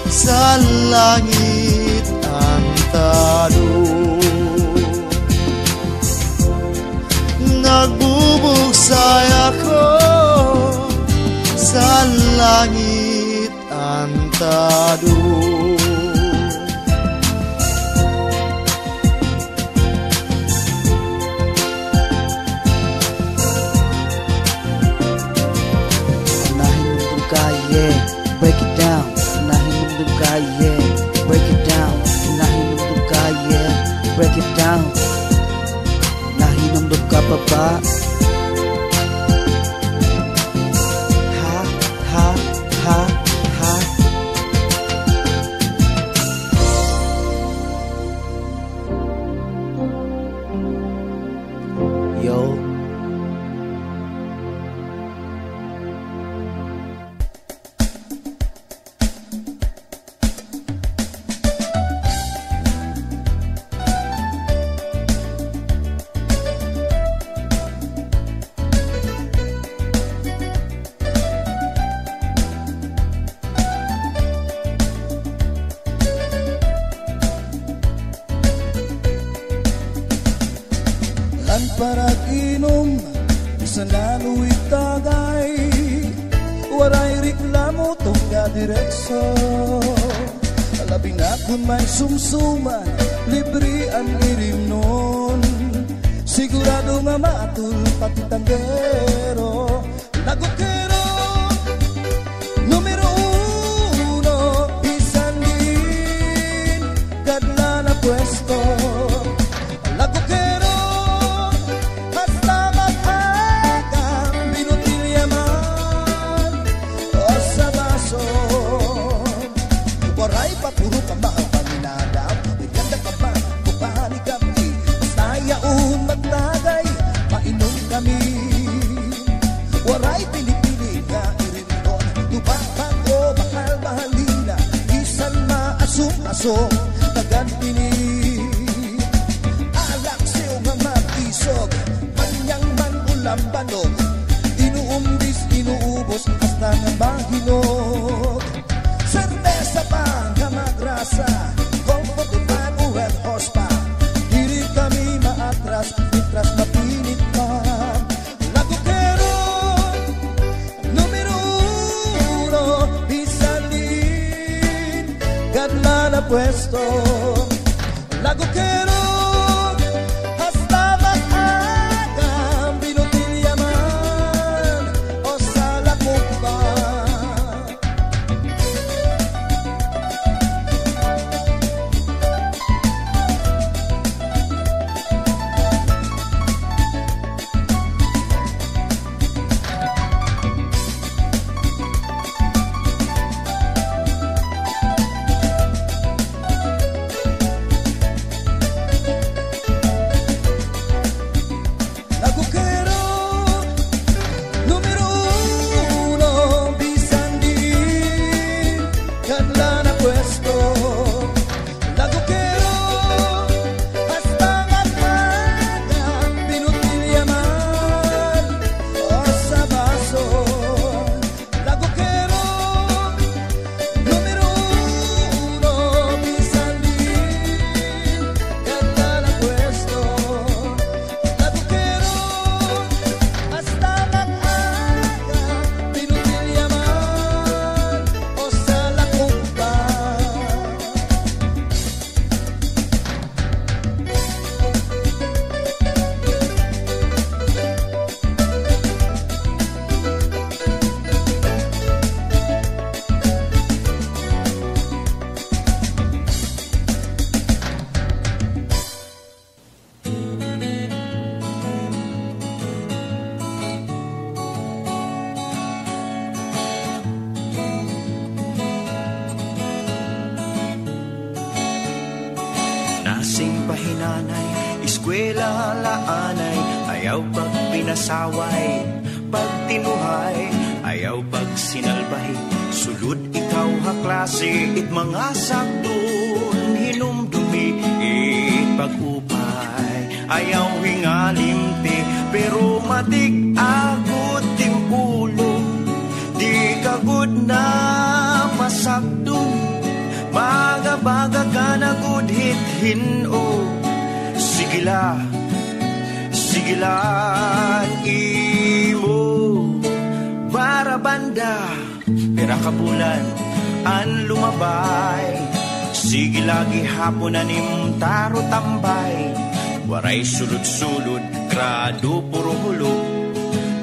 sa langit antado. Nagbubugsay ako sa langit antado. Break it down, nahinumdum ka, yeah. Break it down, nahinumdum ka, yeah. Break it down, nahinumdum ka pa ba? Ha, ha, ha, ha. Yo. Parag inom, bisan lalo itagay. Waray reklamo tong kadirekso. Labi na kung may sumsuman, libre ang irim nun. Sigurado nga matul pati tanggero. Nagukero, numero uno, isan din, kadla na pwesto. Waray pili-pili ka irin nun. Tupapag o bakal mahalina, isan maasong-asong tagan pili. Alak siyo nga mag-isog, manyang man ulam banog. Inuumbis, inuubos, hasta nga mahinog. Cerveza pa nga magrasa, comfort pa o red horse pa. Diri kami maatras, itras mapinit pa. Na puesto Lagukero hasta mag-agam binutilyaman. Nasing pahinanay, eskwela laanay, ayaw pag pinasaway, pag tinuhay, ayaw pag sinalbahi. Sulod ikaw ha klase, it mga sakdon, hinumdumi, it pag-upay. Ayaw hingalimti, pero matik agud timpulo, di kagud na masakdon. Baga-baga ka na good hit-hin, oh. Sigila, sigilan imo. Barabanda, pera kabulan, an lumabay. Sige lagi hapon anim taro tambay. Waray sulod-sulod, grado puro hulo.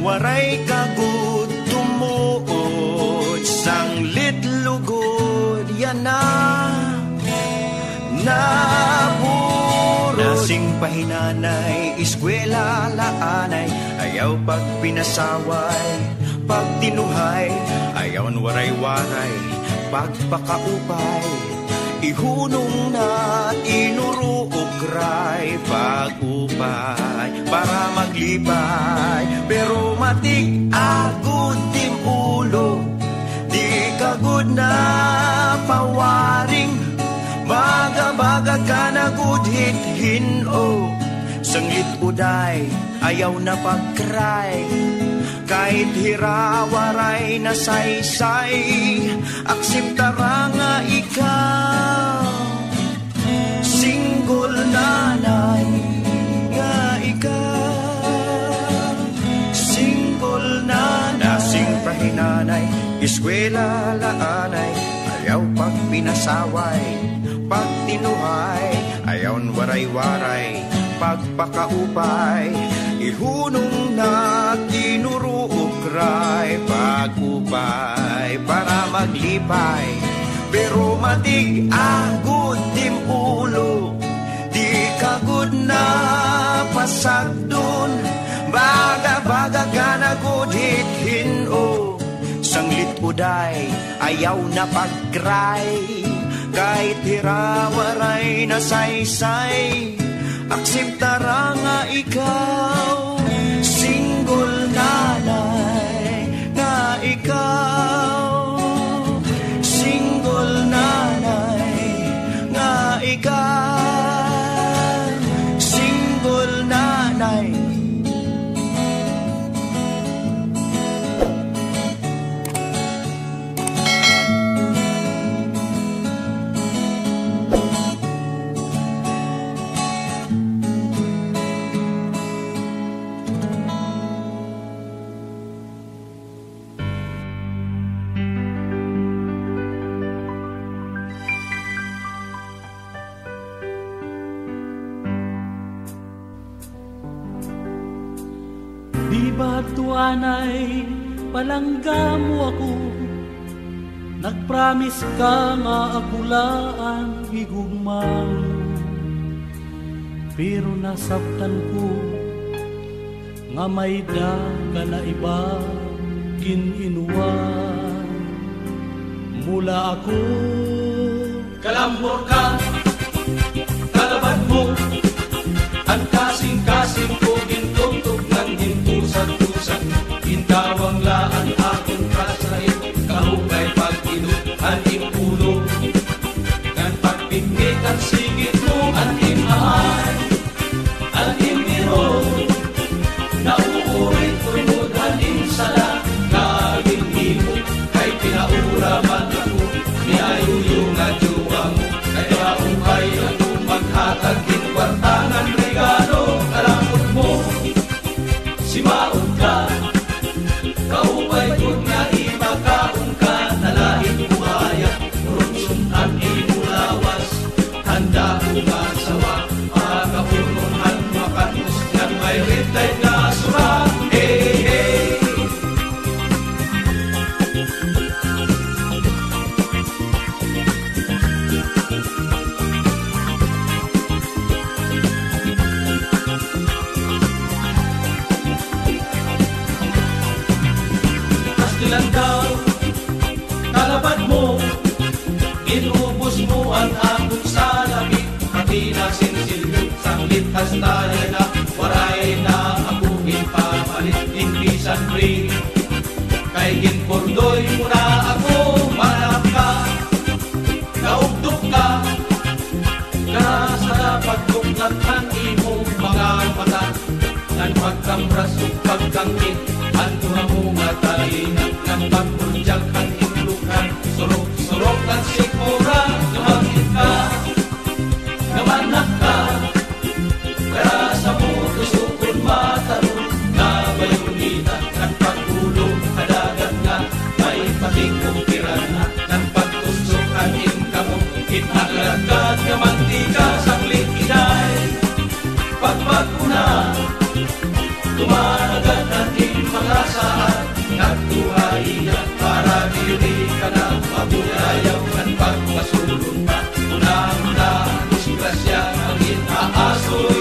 Waray kagud tumuod, sanglit lugod, yan na naburod. Nasing pahinanay, eskwela laanay, ayaw pag pinasaway, pag tinuhay, ayaw waray-waray, pagpakaupay. Ihunong na inuruokray, pag-upay, para maglipay. Pero matik agud tim ulo, di kagud na pawaring. Baga-baga ka na good hit-hin, oh. Sanglit uday, ayaw na pagkray. Kahit hirawaray na saysay, akseptara nga ikaw. Single nanay nga ikaw. Single nanay. Nasing pahinanay, eskwela laanay, ayaw pag pinasaway, pag tinuhay, ayaw waray-waray, pagpakaupay. Ihunong na tinuruokray, pag-upay, para maglipay. Pero matig agud tim ulo, di kagud na pasagdon. Baga-baga ka na gud hit-hin, oh. Sanglit uday, ayaw na pagkray. Kahit hirawaray na saysay, akseptara nga ikaw. Single nanay nga ikaw. Single nanay nga ikaw. Single nanay. Di ba tuanay palangga mo ako? Nagpromise ka nga agulaan higugmang, pero nasabtan ko nga may daga na iba kininuwan. Mula ako kalambor ka, kalabad mo, ang kasing-kasing ko gintugtog ng gintusag-tusag. Gintawang laan akong kasahit, kahukay pag-inuhan imulo. Ngan pagpingit ang sigit mo, ang imahan, ang imiro. Nauurit tunod ang insala, kaging imo, kay pinaura man ako, niayuyo nga juwa mo, kay kastaya na waray na abuhin papalit inbisan ring kay ginpordoy mo na ako manap ka naugdok ka sa pagduklat ang imong mga mata ng pagkamras o pagkangkit ano na mo matalinag ng pagpurjak ang itlukan surok-surok ang sikmura lumangit ka namanak ka kaya sa mo tusukon matarong na bayunitan ng pagulong kadagat nga may patingkong pirana ng pagtusok ang inkamo itaglagat ka mantika saklit inay pagpaguna tumanagat natin mga saan nagtuhaya para diri ka na mabuyayaw ng pagpasulong pa una-una disgrasya ang inaasoy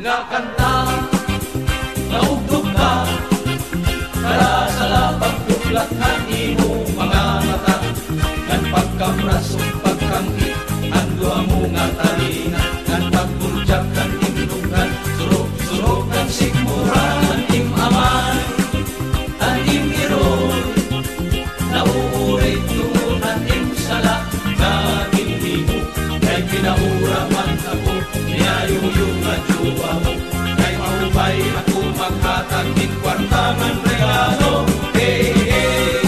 nga kanta naugdog ka para sa labang duklathan imo mga mata ng pagkamras o pagkangkit ang duha mo nga talina ng pagpurjak ang imlugan surok-surok ang sikmura ang imamay ang imiroy nauurit doon ang imsala na gindigo kay pinauraman ako niyayuyong at juwa mo kay maubay ako maghatag din kwartangan regalo hey hey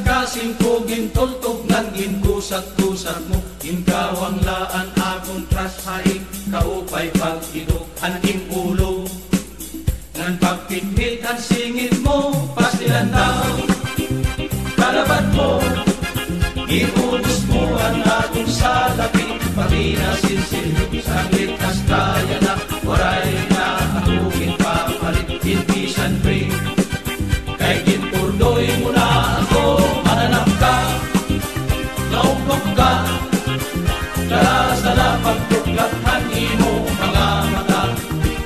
kasing ko gintultog ng ginkusat-kusat mo ginkawang laan akong trashaing kaupay pag-idog ang ulo ng pagpitpit ang singit mo pasilan daw kalabat mo iunos mo ang akong salapi pati na sinsilyo saglit kastaya na waray na akugin papalit inbisan ring kay ginturdoy mo na ako mananap ka naugdok ka kaya sa napagduklathan imo mga mata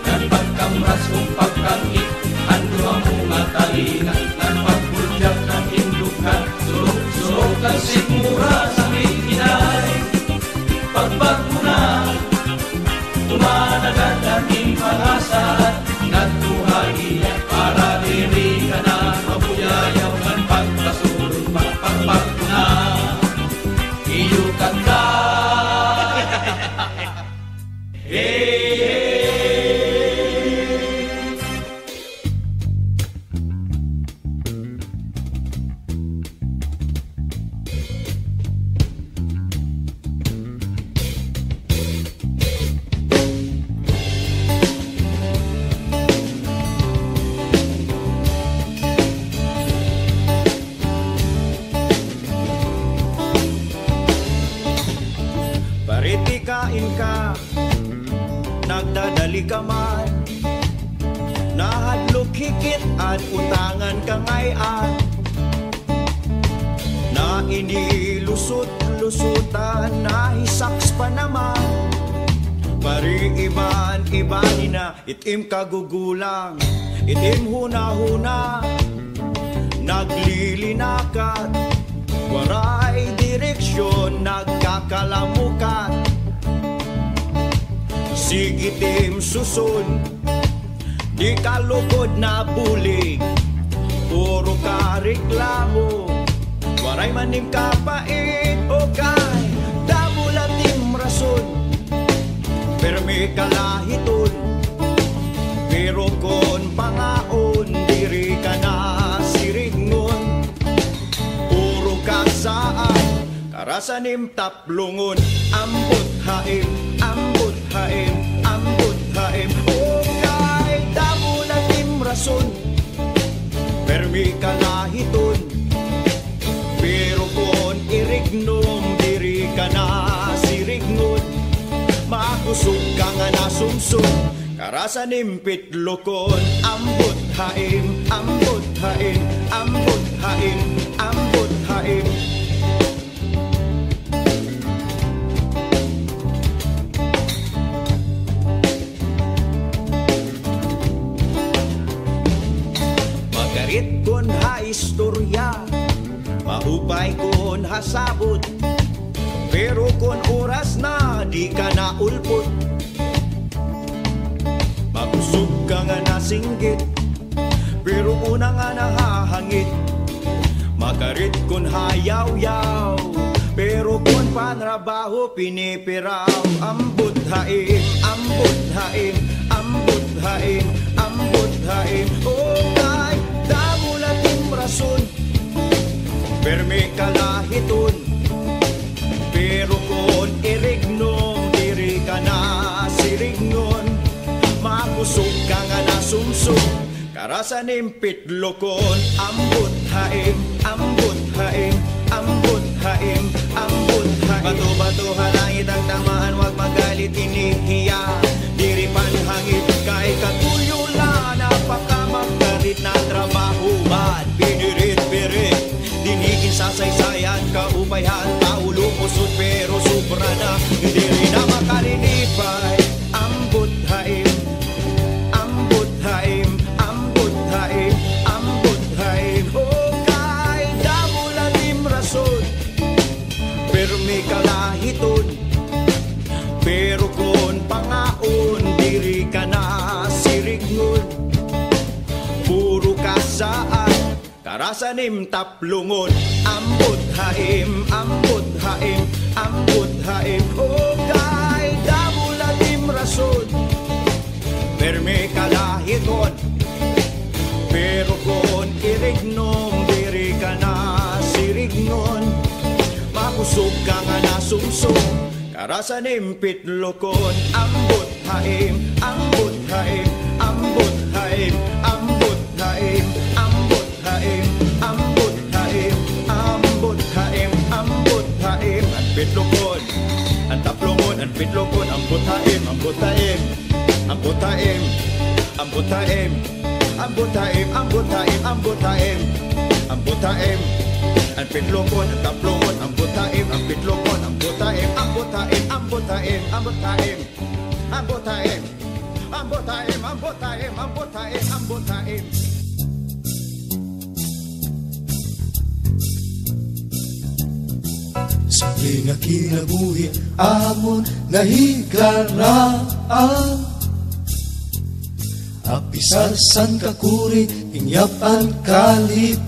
ng pagkamras kong pagkangit ando ang mga talina ng pagpurjak ng indukan surok-surok ang sikmura sa mikinay pagpagmuna tumanagat ang impalasan nagtuhagi para diri ka na mabuyayaw ng pagkasulong pagpagmuna iyo kanta Kain ka, nagdadali ka man, nahadlok hikit at utangan ka ngayon, na inilusot-lusutan, nahisaks pa naman, pari iban-ibani na, itim kagugulang, itim huna-huna, naglilinakat, waray direksyon, nagkakalamukat, sigitim susun, di kalukod na bulig, puro ka reklamo, waray manim kapait, o kay damulatim rason, pero may kalahiton, pero kon pangaon, diri ka na siringon, puro ka saan, karasanim taplungon, ambot haim, ambot haim, ambot haim, o kay damulat nga nasumsum, karasan impit lokon. Ambot haim, ambot haim, ambot haim, ambot haim. Magarit kon ha istorya, mahupay kon hasabot, pero kon oras na di ka na ulpot. Magusog ka nga nasinggit, pero una nga nahahangit. Magarit kon hayaw-yaw, pero kon panrabaho pinipiraw. Ambot haim, ambot haim, ambot haim, ambot haim. Okay, damo natin rason, perme kalahiton, pero kon irignom, diri ka na sirignon. Makusog ka nga nasumsum, karasan impit lokon. Ambot haim, ambot haim, ambot haim, ambot haim. Bato-bato halangit ang tamaan, wag magalit inihiya. Diri panhangit kay katuyula, napakamagkarit na trabaho. Bad, pinirit-pirit, dinigin sa saysayan, kaupayhan, taulo, pusot, pero sobra na. Diri na makalinipay. Ambot haim, ambot haim, ambot haim, ambot haim. Okay, damo lalim rason, pero may kalahiton, pero kon pangaon, diri ka na sirignon. Puro kasaan, karasan taplungon. Ambot haim, ambot haim, ambot haim. Okay, damo lalim rason, perme kalahiton, pero kon irignom, diri ka na sirignon. Makusog ka nga nasumsum, karasan impit lokon. Ambot haim, ambot haim, ambot haim, ambot haim, ambot haim, ambot haim, ambot haim, ambot haim. Anpit lokon, antaplongon, anpit lokon. Ambot haim, ambot haim, ambot haim, ambot haim, ambot haim, ambot haim, ambot haim, ambot haim. Anpit lokon, antaplongon, ambot haim, anpit lokon, ambot haim, ambot haim, ambot haim, ambot haim, ambot haim, ambot haim, ambot haim, ambot haim, ambot haim. Simple nga kinabuhi amon nga higaraan, apisalsan kakuri ingyapan kalipayan.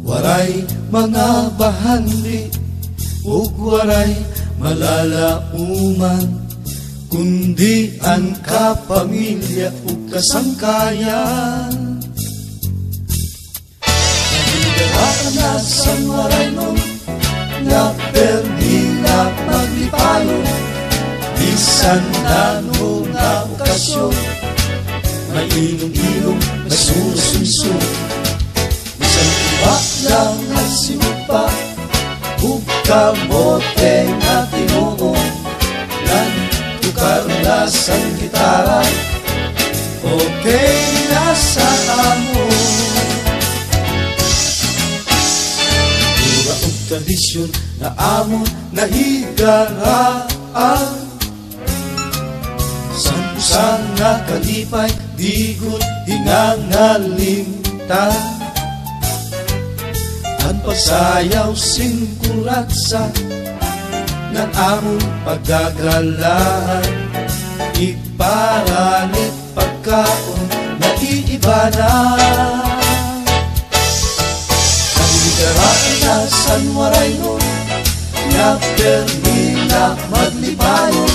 Waray mga bahanli ug waray malalauman, kundi ang kapamilya ug kasangkayan. Na sa maraynon nga perdi na paglipalon, bisan na nung nga okasyon, may ilong-ilong, may surusunsum. Bisan iba lang ang simpa, ug kamote na tinuong, lan tukar na sa gitara, okay na sa amon. Tradisyon na amon nahigaraan, sampusan nga kalipay, digot hingangalimtan. Ang pagsayaw singkuratsa ng amon paggagalahan, iparalit pagkaon na iibanan. Daraan na San Maraynon, nga perdi na maglipayon,